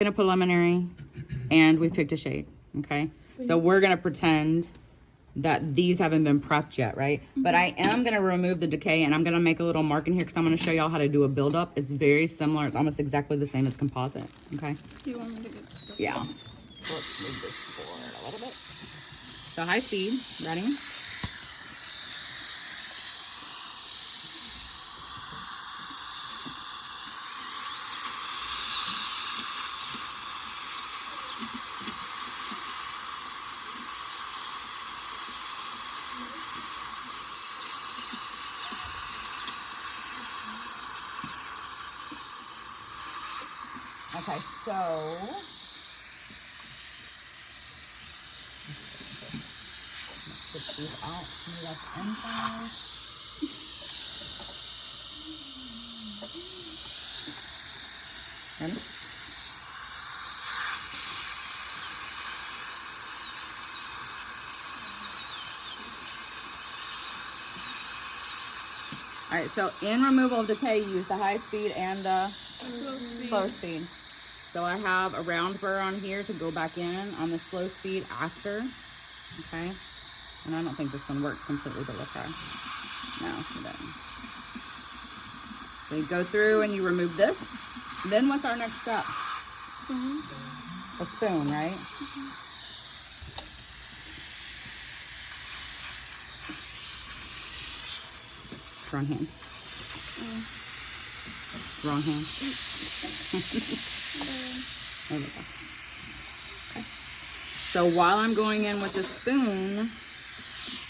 picking a preliminary and we picked a shade, okay? So we're gonna pretend that these haven't been prepped yet, right? But I am gonna remove the decay and I'm gonna make a little mark in here because I'm gonna show y'all how to do a buildup. It's very similar. It's almost exactly the same as composite, okay? Do you want me to get stuff? Yeah. So let's move this forward a little bit. So high speed, ready? Okay, so put these out, smooth out the inside. Ready? All right, so in removal of decay, use the high speed and the slow speed. So I have a round burr on here to go back in on the slow speed after, okay? And I don't think this one works completely, but we'll try. No, it doesn't. So you go through and you remove this. Then what's our next step? A spoon, right? Wrong hand. Wrong hand. There we go. Okay. So while I'm going in with the spoon,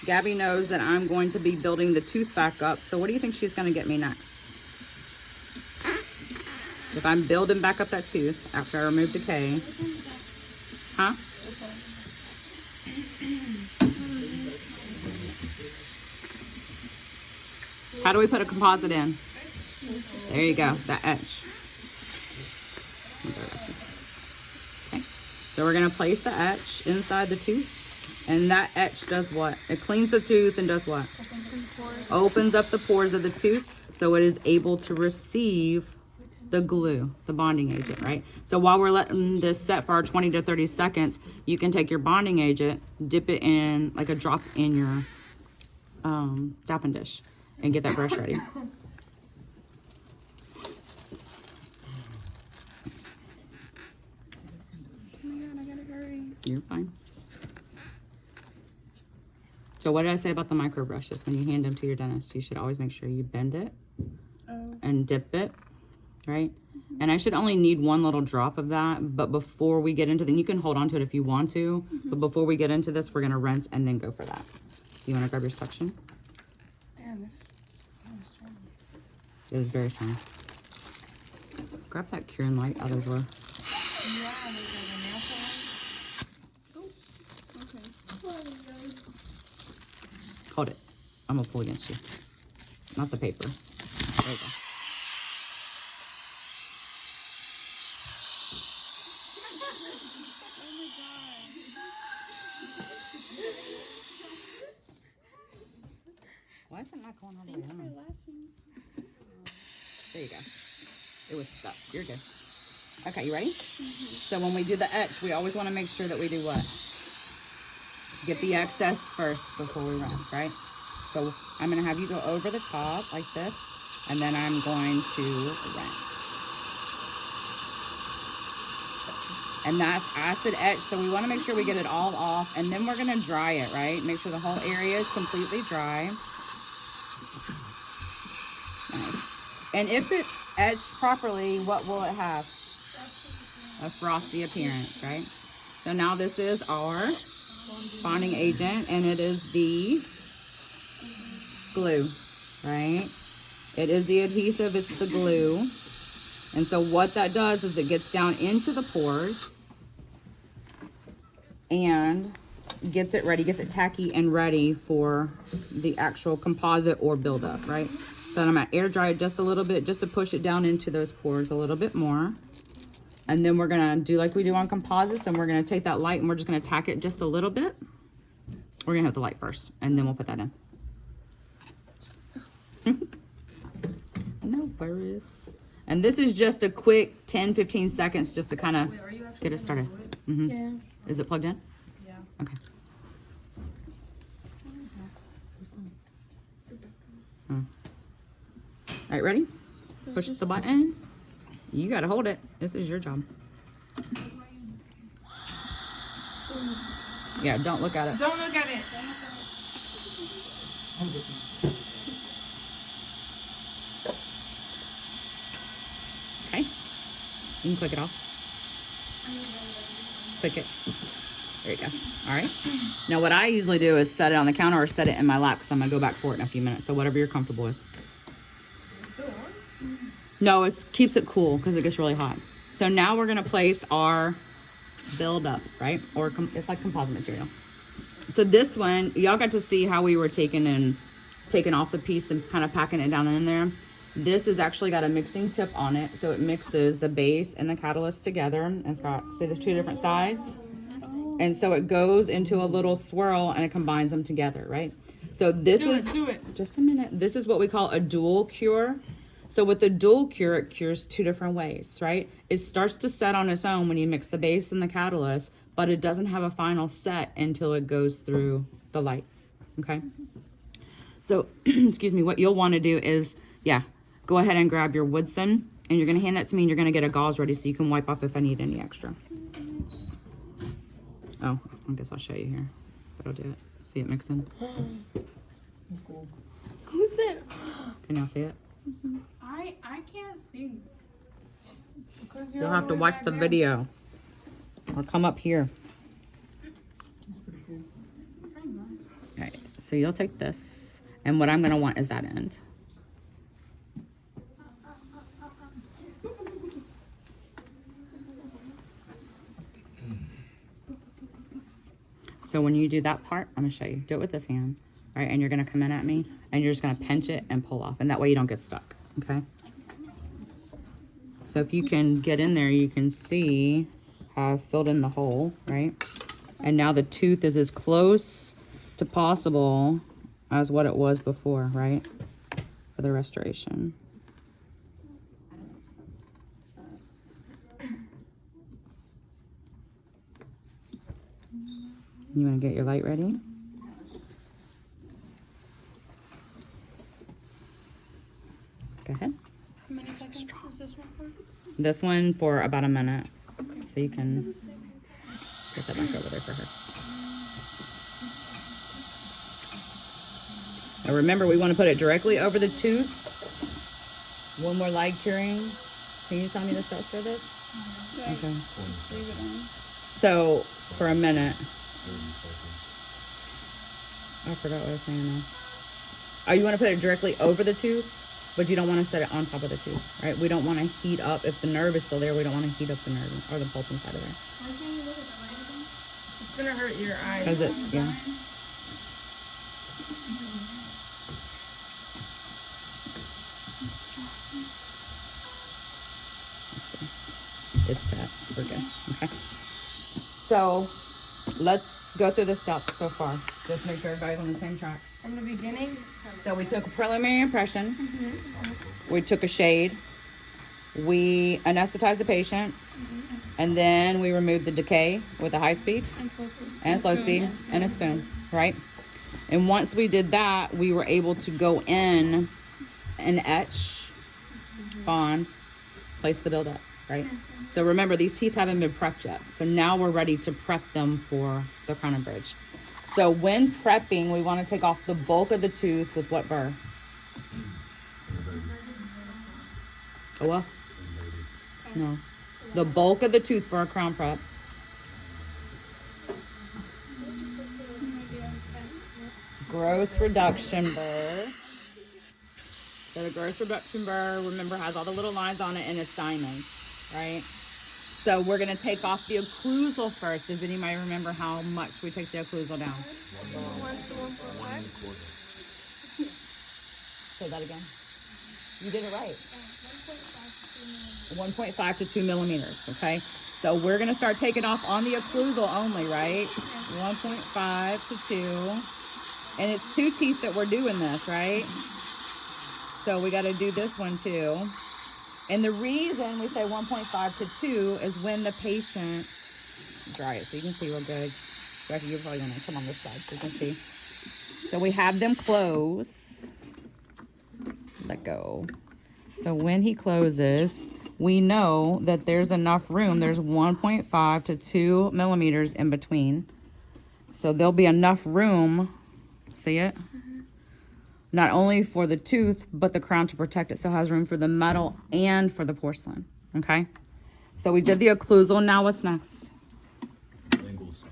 Gabby knows that I'm going to be building the tooth back up. So what do you think she's going to get me next? If I'm building back up that tooth after I remove decay. Huh? How do we put a composite in? There you go, that etch. Okay. So we're gonna place the etch inside the tooth, and that etch does what? It cleans the tooth and does what? Opens up the pores of the tooth so it is able to receive the glue, the bonding agent, right? So while we're letting this set for our 20 to 30 seconds, you can take your bonding agent, dip it in like a drop in your tapping dish and get that brush ready. You're fine. So what did I say about the micro brushes? When you hand them to your dentist, you should always make sure you bend it and dip it, right? And I should only need one little drop of that. But before we get into the, you can hold on to it if you want to. But before we get into this, we're gonna rinse and then go for that. So you wanna grab your suction? Damn, this is strong. It is very strong. Grab that Cure and Light out of the drawer. Hold it. I'm gonna pull against you. Not the paper. There you go. Why is it not going all the way on? There you go. It was stuck. You're good. Okay, you ready? So when we do the etch, we always want to make sure that we do what? Get the excess first before we rinse, right? So I'm going to have you go over the top like this, and then I'm going to rinse. And that's acid etch, so we want to make sure we get it all off, and then we're going to dry it, right? Make sure the whole area is completely dry. Nice. And if it's etched properly, what will it have? A frosty appearance, right? So now this is our bonding agent, and it is the glue, right? It is the adhesive, it's the glue. And so what that does is it gets down into the pores and gets it ready, gets it tacky and ready for the actual composite or buildup, right? So I'm gonna air dry it just a little bit, just to push it down into those pores a little bit more. And then we're gonna do like we do on composites, and we're gonna take that light and we're just gonna tack it just a little bit. We're gonna have the light first, and then we'll put that in. No worries. And this is just a quick 10-15 seconds just to kind of get it started. Yeah. Is it plugged in? Yeah. Okay. All right, ready? Push the button. You gotta hold it. This is your job. Yeah, don't look at it. Don't look at it. Okay. You can click it off. Click it. There you go. All right. Now what I usually do is set it on the counter or set it in my lap because I'm gonna go back for it in a few minutes. So whatever you're comfortable with. No, it keeps it cool because it gets really hot. So now we're gonna place our build up, right? Or it's like composite material. So this one, y'all got to see how we were taking off the piece and kind of packing it down in there. This has actually got a mixing tip on it, so it mixes the base and the catalyst together. And it's got, see, there's two different sides. And so it goes into a little swirl and it combines them together, right? So this Do it. just a minute. This is what we call a dual cure. So with the dual cure, it cures two different ways, right? It starts to set on its own when you mix the base and the catalyst, but it doesn't have a final set until it goes through the light, okay? So, excuse me, what you'll want to do is, go ahead and grab your Woodson, and you're going to hand that to me, and you're going to get a gauze ready so you can wipe off if I need any extra. Oh, I guess I'll show you here, but I'll do it. See it mixing? Who's it? Can y'all see it? I can't see. Because You'll have to watch the video or come up here. All right, so you'll take this, and what I'm going to want is that end. So when you do that part, I'm going to show you. Do it with this hand, right? And you're going to come in at me, and you're just going to pinch it and pull off, and that way you don't get stuck, okay? So if you can get in there, you can see how I've filled in the hole, right? And now the tooth is as close to possible as what it was before, right? For the restoration. You want to get your light ready? Go ahead. How many seconds is this one for? This one for about a minute. So you can set that back over there for her. Now remember, we want to put it directly over the tooth when we're light curing. Can you tell me the steps for this? Okay. Leave it on. So for a minute. I forgot what I was saying now. Oh, you want to put it directly over the tooth, but you don't want to set it on top of the tooth, right? We don't want to heat up. If the nerve is still there, we don't want to heat up the nerve or the pulp inside of there. It's gonna hurt your eyes. Because it, yeah. Let's see. It's set. We're good. Okay. So let's go through the steps so far. Just make sure everybody's on the same track. From the beginning. So we took a preliminary impression. We took a shade. We anesthetized the patient. And then we removed the decay with a high speed and slow speed and a spoon, right? And once we did that, we were able to go in and etch, bond, place the buildup, right? So remember, these teeth haven't been prepped yet. So now we're ready to prep them for the crown and bridge. So when prepping, we want to take off the bulk of the tooth with what burr? Oh, well? No. The bulk of the tooth for a crown prep. Gross reduction burr. So the gross reduction burr, remember, has all the little lines on it and it's diamond, right? So we're going to take off the occlusal first. Does anybody remember how much we take the occlusal down? Say that again. You did it right. 1.5 to 2 millimeters, okay? So we're going to start taking off on the occlusal only, right? 1.5 to 2. And it's 2 teeth that we're doing this, right? So we got to do this one too. And the reason we say 1.5 to 2 is when the patient, dry it so you can see real good. Becky, you're probably gonna come on this side so you can see. So we have them close. Let go. So when he closes, we know that there's enough room. There's 1.5 to 2 millimeters in between. So there'll be enough room, see it? Not only for the tooth, but the crown to protect it. So it has room for the metal and for the porcelain, okay? So we did the occlusal, now what's next? Lingual side.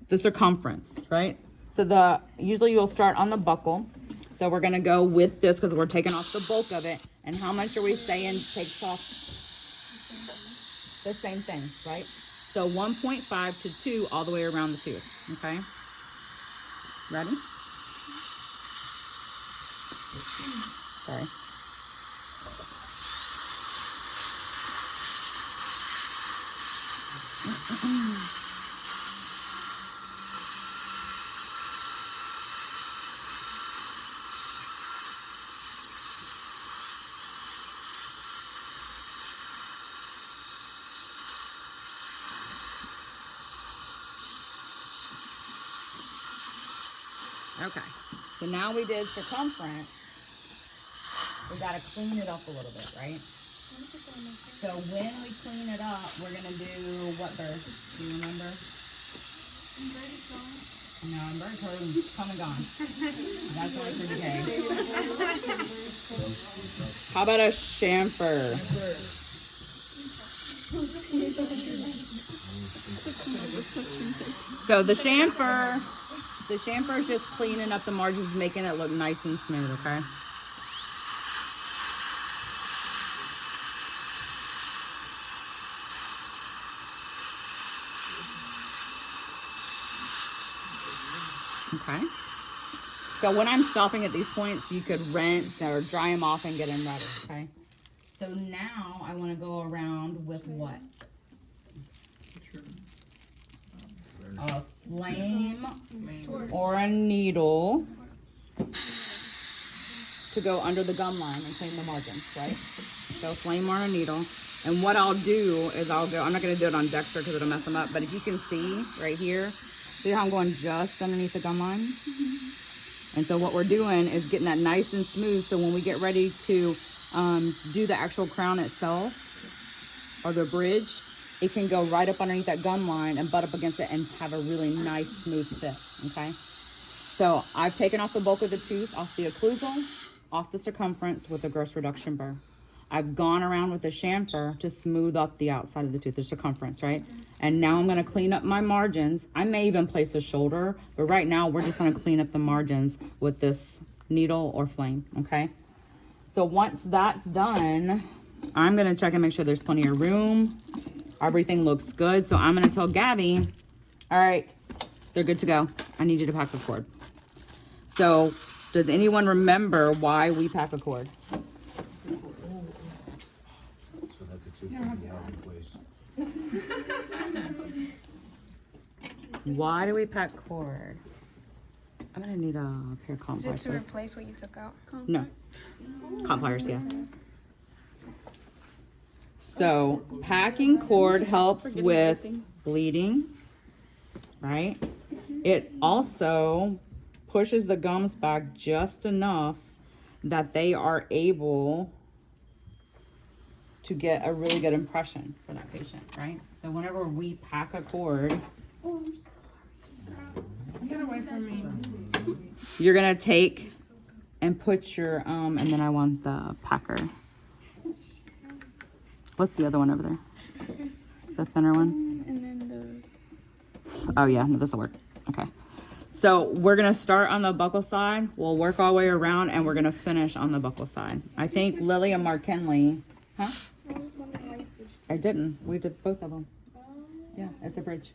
The circumference, right? So usually you'll start on the buckle. So we're gonna go with this because we're taking off the bulk of it. And how much are we saying takes off? The same thing, right? So 1.5 to 2 all the way around the tooth, okay? Ready? Sorry. Okay, so now we did circumference. We gotta clean it up a little bit, right? So when we clean it up, we're gonna do what, Bird? Do you remember? No, Bird told him come and gone. That's only for today. How about a chamfer? So the chamfer is just cleaning up the margins, making it look nice and smooth, okay? Okay. So when I'm stopping at these points, you could rinse or dry them off and get them ready, okay? So now I want to go around with what? A flame or a needle to go under the gum line and clean the margins, right? So flame or a needle. And what I'll do is I'm not going to do it on Dexter because it'll mess them up, but if you can see right here, see how I'm going just underneath the gum line? And so what we're doing is getting that nice and smooth so when we get ready to do the actual crown itself or the bridge, it can go right up underneath that gum line and butt up against it and have a really nice smooth fit, okay? So I've taken off the bulk of the tooth, off the occlusal, off the circumference with the gross reduction burr. I've gone around with the chamfer to smooth up the outside of the tooth, the circumference, right? And now I'm gonna clean up my margins. I may even place a shoulder, but right now we're just gonna clean up the margins with this needle or flame, okay? So once that's done, I'm gonna check and make sure there's plenty of room. Everything looks good. So I'm gonna tell Gabby, all right, they're good to go. I need you to pack the cord. So does anyone remember why we pack a cord? So that the tooth can be held in place. Why do we pack cord? I'm gonna need a pair of comp Is it pliers. to replace what you took out? No, comp pliers, yeah. So packing cord helps with bleeding, right? It also pushes the gums back just enough that they are able to get a really good impression for that patient, right? So whenever we pack a cord, Get away from me. you're gonna take and put your, and then I want the packer. What's the other one over there? The thinner one? And then Oh yeah, no, this'll work. Okay. So we're gonna start on the buckle side. We'll work all the way around and we're gonna finish on the buckle side. I think Lily and Mark Henley, huh? I didn't. We did both of them. Yeah, it's a bridge.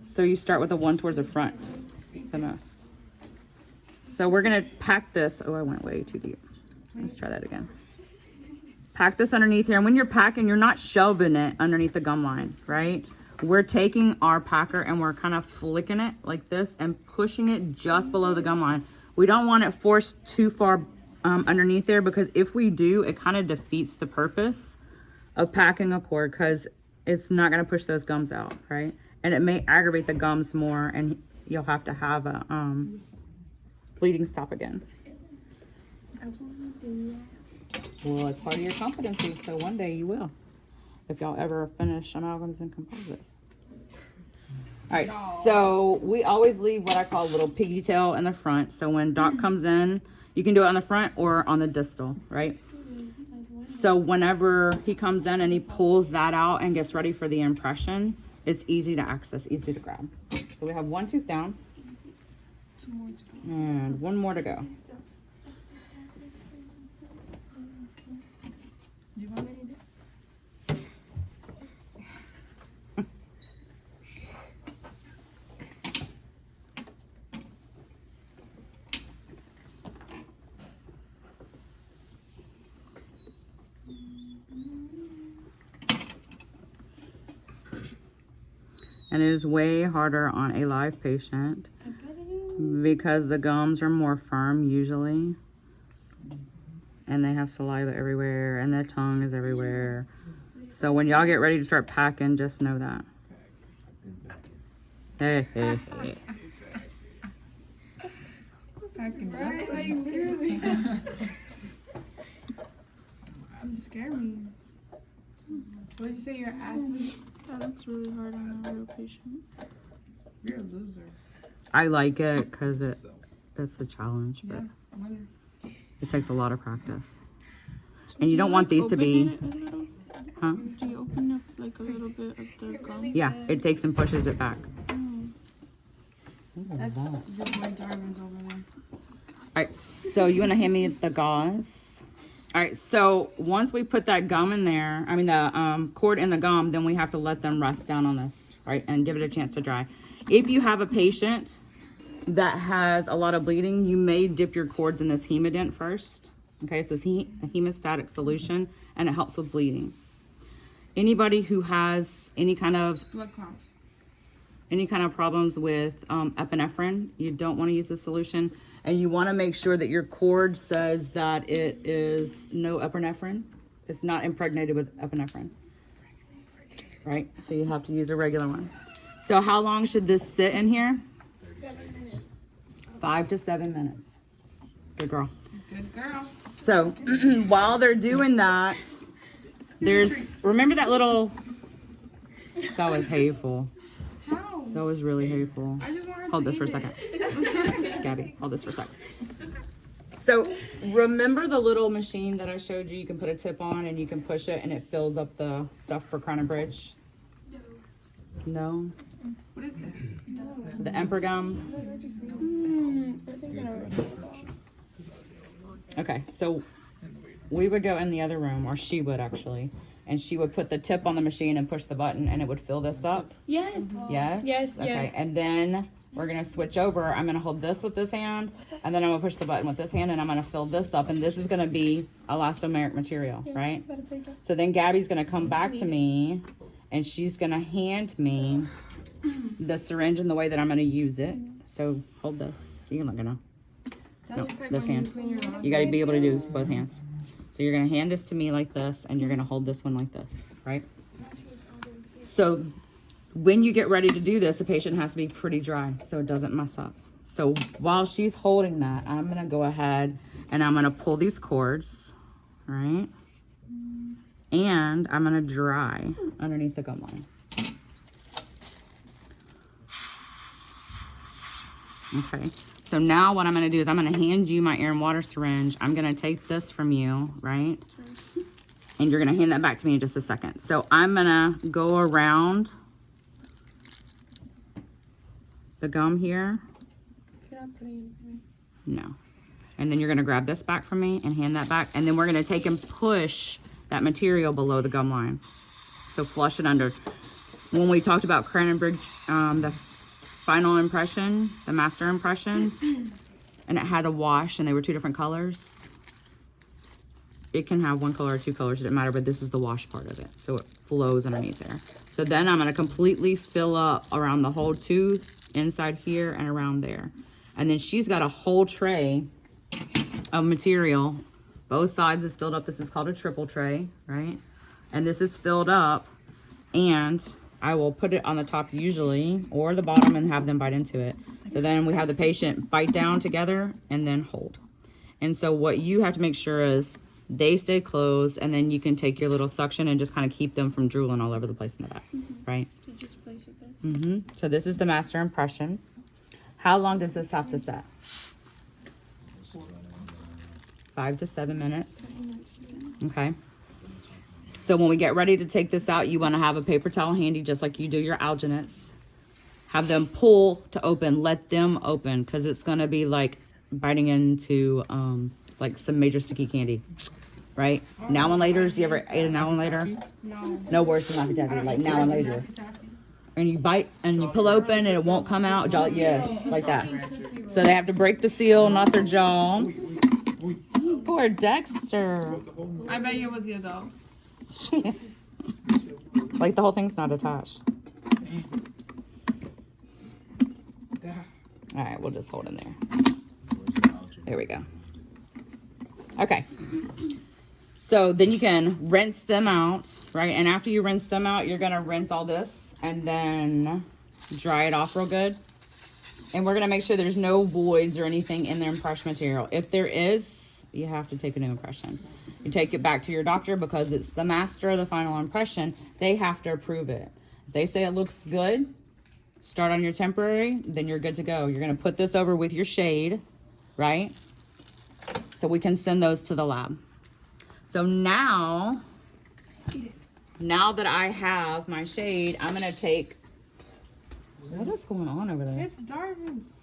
So you start with the one towards the front, the most. So we're gonna pack this. Oh, I went way too deep. Let's try that again. Pack this underneath here. And when you're packing, you're not shoving it underneath the gum line, right? We're taking our packer and we're kind of flicking it like this and pushing it just below the gum line. We don't want it forced too far underneath there, because if we do, it kind of defeats the purpose of packing a cord, because it's not going to push those gums out, right? And it may aggravate the gums more, and you'll have to have a bleeding stop again. Well, it's part of your competency, so one day you will, if y'all ever finish amalgams and composites. All right, so we always leave what I call a little piggy tail in the front. So when Doc comes in, you can do it on the front or on the distal, right? So whenever he comes in and he pulls that out and gets ready for the impression, it's easy to access, easy to grab. So we have one tooth down and one more to go. You want me to do? And it is way harder on a live patient because the gums are more firm usually. And they have saliva everywhere and their tongue is everywhere. So when y'all get ready to start packing, just know that. Hey, hey, hey. Right, like literally. You scare me. What did you say? You're an athlete? That looks really hard on a real patient. You're a loser. I like it because it's a challenge, but Yeah. When it takes a lot of practice. And you don't want these to be, huh? Do you open up like a little bit of the gum? Yeah, it takes and pushes it back. that's just my diamonds over there. All right, so you want to hand me the gauze? All right, so once we put that gum in there, I mean the cord in the gum, then we have to let them rest down on this, right, and give it a chance to dry. If you have a patient that has a lot of bleeding, you may dip your cords in this Hemodent first. Okay, so it's a hemostatic solution, and it helps with bleeding. Anybody who has any kind of Blood clots. problems with epinephrine, you don't want to use the solution, and you want to make sure that your cord says that it is no epinephrine. It's not impregnated with epinephrine, right? So you have to use a regular one. So how long should this sit in here? 5 to 7 minutes. Good girl. Good girl. So while they're doing that, remember that little, that was hateful. How? That was really hateful. I just want her Hold to this for a eat second. it. Gabby, hold this for a second. So remember the little machine that I showed you? You can put a tip on and you can push it and it fills up the stuff for Crown and Bridge? No? What is it? The Emperor gum? I think I know. Okay, so we would go in the other room, or she would actually, and she would put the tip on the machine and push the button and it would fill this up. Yes. Yes? Yes, Okay, yes. and then we're gonna switch over. I'm gonna hold this with this hand, and then I'm gonna push the button with this hand, and I'm gonna fill this up, and this is gonna be elastomeric material, right? So then Gabby's gonna come back to me, and she's gonna hand me the syringe in the way that I'm gonna use it. So hold this. You can look at it. That No, looks like this when hand. you clean your laundry. You gotta be able to do both hands. So you're gonna hand this to me like this, and you're gonna hold this one like this, right? So when you get ready to do this, the patient has to be pretty dry so it doesn't mess up. So while she's holding that, I'm gonna go ahead and I'm gonna pull these cords, right? And I'm gonna dry underneath the gum line. Okay, so now what I'm gonna do is I'm gonna hand you my air and water syringe. I'm gonna take this from you, right? And you're gonna hand that back to me in just a second. So I'm gonna go around the gum here. You're not putting No. And then you're gonna grab this back from me and hand that back. And then we're gonna take and push that material below the gum line. So flush it under. When we talked about Crown and Bridge, the final impression, the master impression, and it had a wash and they were 2 different colors. It can have 1 color or 2 colors, it doesn't matter, but this is the wash part of it. So it flows underneath there. So then I'm gonna completely fill up around the whole tooth, inside here and around there. And then she's got a whole tray of material. Both sides is filled up. This is called a triple tray, right? And this is filled up, and I will put it on the top usually, or the bottom, and have them bite into it. So then we have the patient bite down together and then hold. And so what you have to make sure is they stay closed, and then you can take your little suction and just kind of keep them from drooling all over the place in the back, right? To just place it there. So this is the master impression. How long does this have to set? 5 to 7 minutes. Okay. So when we get ready to take this out, you want to have a paper towel handy, just like you do your alginates. Have them pull to open. Let them open, because it's going to be like biting into like some major sticky candy, right? Now and later's. You ever ate a now and later? No. No worse than Laffy Taffy. Like now and later. And you bite and you pull open and it won't come out. Yes, like that. So they have to break the seal, not their jaw. Poor Dexter. I bet you it was the adults. Like the whole thing's not attached. All right, we'll just hold in there. There we go. Okay. So then you can rinse them out, right? And after you rinse them out, you're gonna rinse all this and then dry it off real good. And we're gonna make sure there's no voids or anything in their impression material. If there is, you have to take a new impression. You take it back to your doctor, because it's the master of the final impression. They have to approve it. If they say it looks good, start on your temporary, then you're good to go. You're gonna put this over with your shade, right? So we can send those to the lab. So now that I have my shade, I'm gonna take, what is going on over there? It's Darvin's.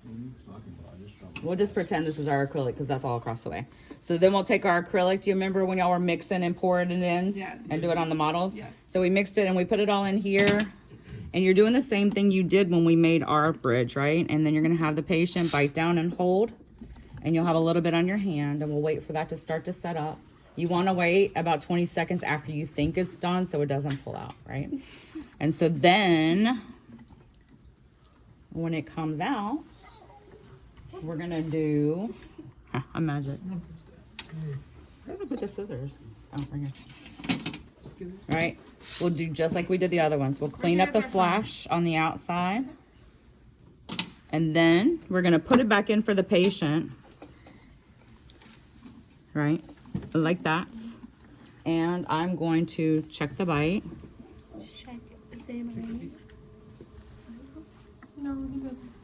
We'll just pretend this is our acrylic, because that's all across the way. So then we'll take our acrylic. Do you remember when y'all were mixing and pouring it in? Yes. And do it on the models? Yes. So we mixed it and we put it all in here. And you're doing the same thing you did when we made our bridge, right? And then you're gonna have the patient bite down and hold. And you'll have a little bit on your hand, and we'll wait for that to start to set up. You wanna wait about 20 seconds after you think it's done so it doesn't pull out, right? And so then, when it comes out, we're gonna do a magic. Where did I put the scissors? Oh, right here. Right? We'll do just like we did the other ones. We'll clean up the flash on the outside. And then we're gonna put it back in for the patient. Right? Like that. And I'm going to check the bite.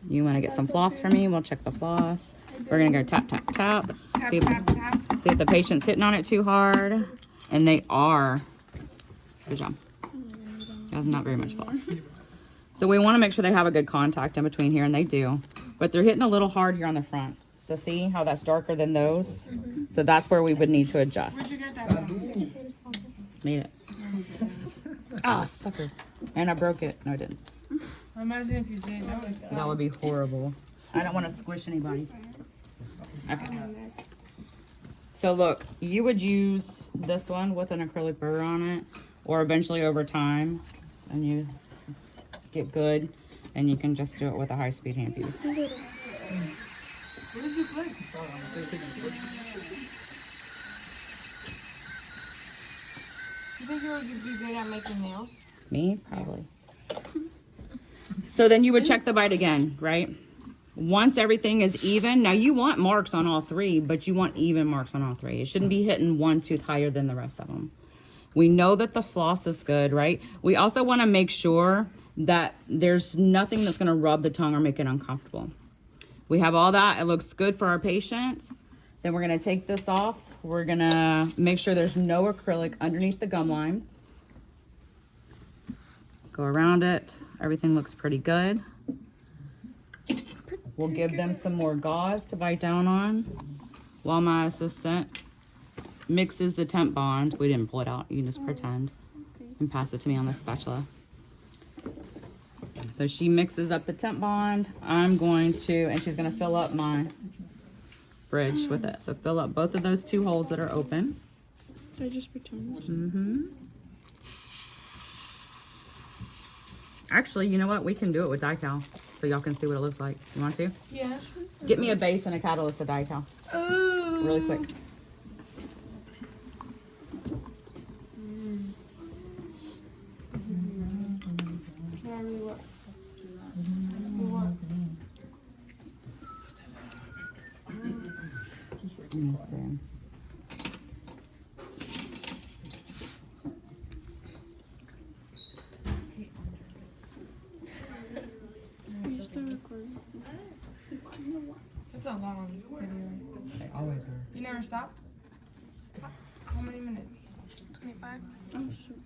You want to get some floss for me? We'll check the floss. We're going to go tap, tap, tap. Tap, See tap, tap. if the patient's hitting on it too hard. And they are. Good job. That's not very much floss. So we want to make sure they have a good contact in between here, and they do. But they're hitting a little hard here on the front. So see how that's darker than those? So that's where we would need to Where'd you adjust. get that from? Made it. Ah, sucker. And I broke it. No, I didn't. Imagine if you did. That would suck. That would be horrible. I don't want to squish anybody. Okay. So look, you would use this one with an acrylic burr on it, or eventually over time, and you get good, and you can just do it with a high-speed hand piece. You think you would be good at making nails? Me? Probably. So then you would check the bite again, right? Once everything is even, now you want marks on all three, but you want even marks on all three. It shouldn't be hitting one tooth higher than the rest of them. We know that the floss is good, right? We also want to make sure that there's nothing that's going to rub the tongue or make it uncomfortable. We have all that. It looks good for our patient. Then we're going to take this off. We're going to make sure there's no acrylic underneath the gum line. Go around it. Everything looks pretty good. We'll give them some more gauze to bite down on while my assistant mixes the temp bond. We didn't pull it out. You can just pretend and pass it to me on the spatula. So she mixes up the temp bond. I'm going to, and she's going to fill up my bridge with it. So fill up both of those two holes that are open. I just pretend. Mm-hmm. Actually, you know what? We can do it with Dycal. so y'all can see what it looks like. You want to? Yes. Get me a base and a catalyst of Dical. Ooh. Really quick. Yeah, really what? What? Let me see. Are you still recording? It's a long video. They always are. You never stopped? How many minutes? 25. Oh, shoot.